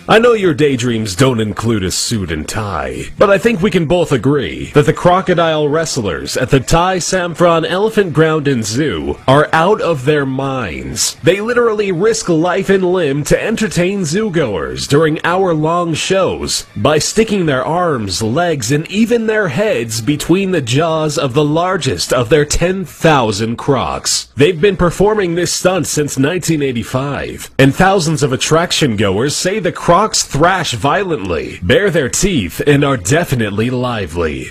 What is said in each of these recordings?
I know your daydreams don't include a suit and tie, but I think we can both agree that the crocodile wrestlers at the Thai Samphan Elephant Ground and Zoo are out of their minds. They literally risk life and limb to entertain zoogoers during hour-long shows by sticking their arms, legs, and even their heads between the jaws of the largest of their 10,000 crocs. They've been performing this stunt since 1985, and thousands of attraction goers say the crocs thrash violently, bare their teeth, and are definitely lively.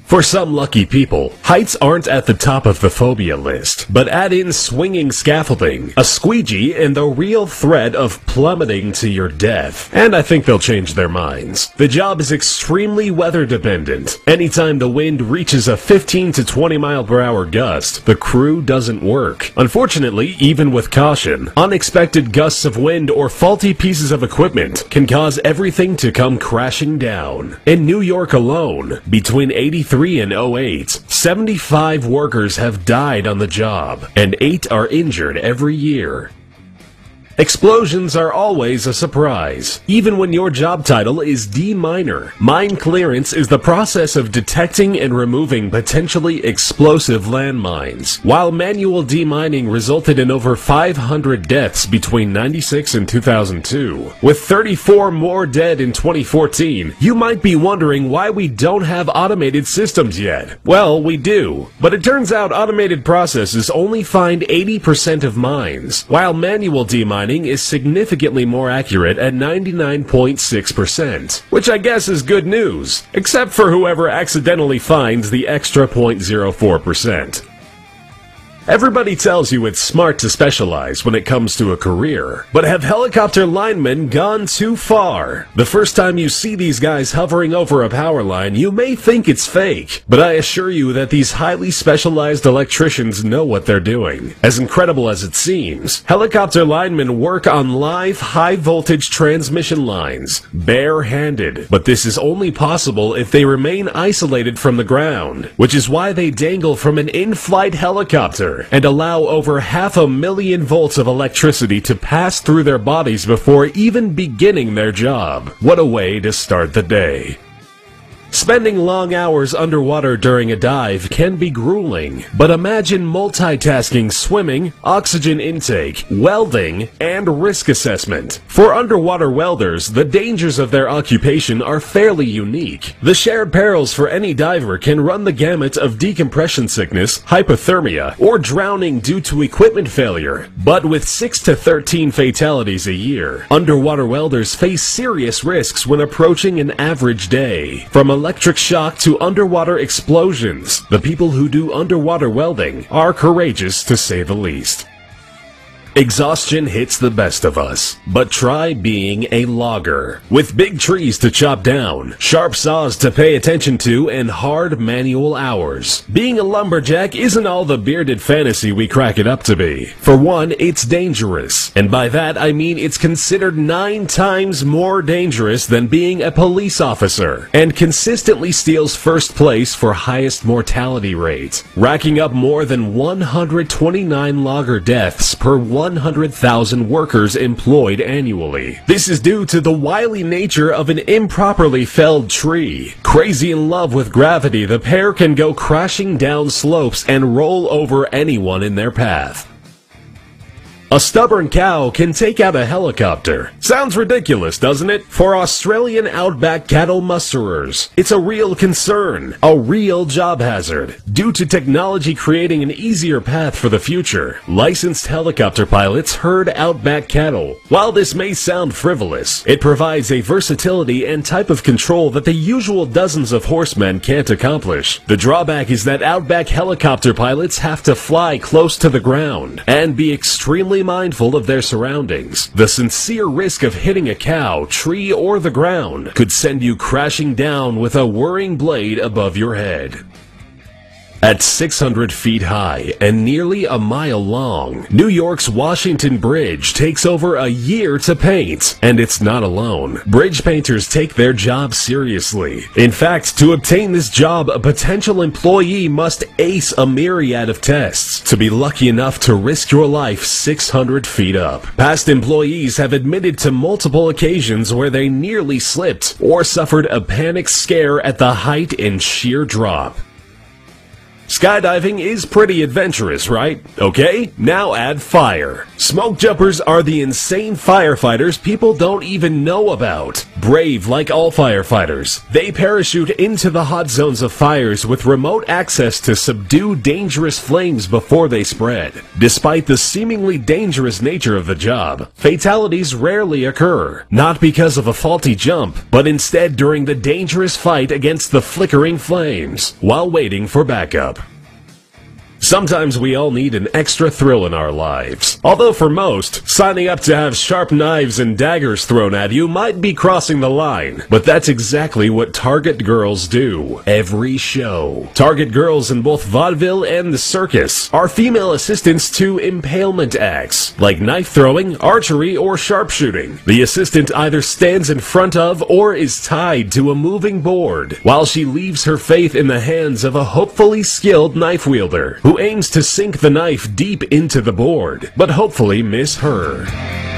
For some lucky people, heights aren't at the top of the phobia list, but add in swinging scaffolding, a squeegee, and the real threat of plummeting to your death, and I think they'll change their minds. The job is extremely weather dependent. Anytime the wind reaches a 15 to 20 mile per hour gust, the crew doesn't work. Unfortunately, even with caution, unexpected gusts of wind or faulty pieces of equipment can cause everything to come crashing down. In New York alone, between 83 and 08, 75 workers have died on the job, and 8 are injured every year. Explosions are always a surprise, even when your job title is deminer. Mine clearance is the process of detecting and removing potentially explosive landmines, while manual demining resulted in over 500 deaths between 96 and 2002. With 34 more dead in 2014, you might be wondering why we don't have automated systems yet. Well, we do, but it turns out automated processes only find 80% of mines, while manual demining is significantly more accurate at 99.6%, which I guess is good news, except for whoever accidentally finds the extra 0.04%. Everybody tells you it's smart to specialize when it comes to a career, but have helicopter linemen gone too far? The first time you see these guys hovering over a power line, you may think it's fake, but I assure you that these highly specialized electricians know what they're doing. As incredible as it seems, helicopter linemen work on live high-voltage transmission lines, bare-handed, but this is only possible if they remain isolated from the ground, which is why they dangle from an in-flight helicopter and allow over 500,000 volts of electricity to pass through their bodies before even beginning their job. What a way to start the day. Spending long hours underwater during a dive can be grueling, but imagine multitasking swimming, oxygen intake, welding, and risk assessment. For underwater welders, the dangers of their occupation are fairly unique. The shared perils for any diver can run the gamut of decompression sickness, hypothermia, or drowning due to equipment failure. But with 6 to 13 fatalities a year, underwater welders face serious risks when approaching an average day. From electric shock to underwater explosions, the people who do underwater welding are courageous to say the least. Exhaustion hits the best of us, but try being a logger. With big trees to chop down, sharp saws to pay attention to, and hard manual hours, being a lumberjack isn't all the bearded fantasy we crack it up to be. For one, it's dangerous, and by that I mean it's considered 9 times more dangerous than being a police officer, and consistently steals first place for highest mortality rate, racking up more than 129 logger deaths per 100,000 workers employed annually. This is due to the wily nature of an improperly felled tree. Crazy in love with gravity, the pair can go crashing down slopes and roll over anyone in their path. A stubborn cow can take out a helicopter. Sounds ridiculous, doesn't it? For Australian outback cattle musterers, it's a real concern, a real job hazard. Due to technology creating an easier path for the future, licensed helicopter pilots herd outback cattle. While this may sound frivolous, it provides a versatility and type of control that the usual dozens of horsemen can't accomplish. The drawback is that outback helicopter pilots have to fly close to the ground and be extremely mindful of their surroundings. The sincere risk of hitting a cow, tree, or the ground could send you crashing down with a whirring blade above your head. At 600 feet high and nearly a mile long, New York's Washington Bridge takes over a year to paint, and it's not alone. Bridge painters take their job seriously. In fact, to obtain this job, a potential employee must ace a myriad of tests to be lucky enough to risk your life 600 feet up. Past employees have admitted to multiple occasions where they nearly slipped or suffered a panic scare at the height and sheer drop. Skydiving is pretty adventurous, right? Okay, now add fire. Smoke jumpers are the insane firefighters people don't even know about. Brave like all firefighters, they parachute into the hot zones of fires with remote access to subdue dangerous flames before they spread. Despite the seemingly dangerous nature of the job, fatalities rarely occur, not because of a faulty jump, but instead during the dangerous fight against the flickering flames, while waiting for backup. Sometimes we all need an extra thrill in our lives. Although for most, signing up to have sharp knives and daggers thrown at you might be crossing the line. But that's exactly what Target girls do. Every show. Target girls in both vaudeville and the circus are female assistants to impalement acts, like knife throwing, archery, or sharpshooting. The assistant either stands in front of or is tied to a moving board, while she leaves her faith in the hands of a hopefully skilled knife wielder, who aims to sink the knife deep into the board, but hopefully miss her.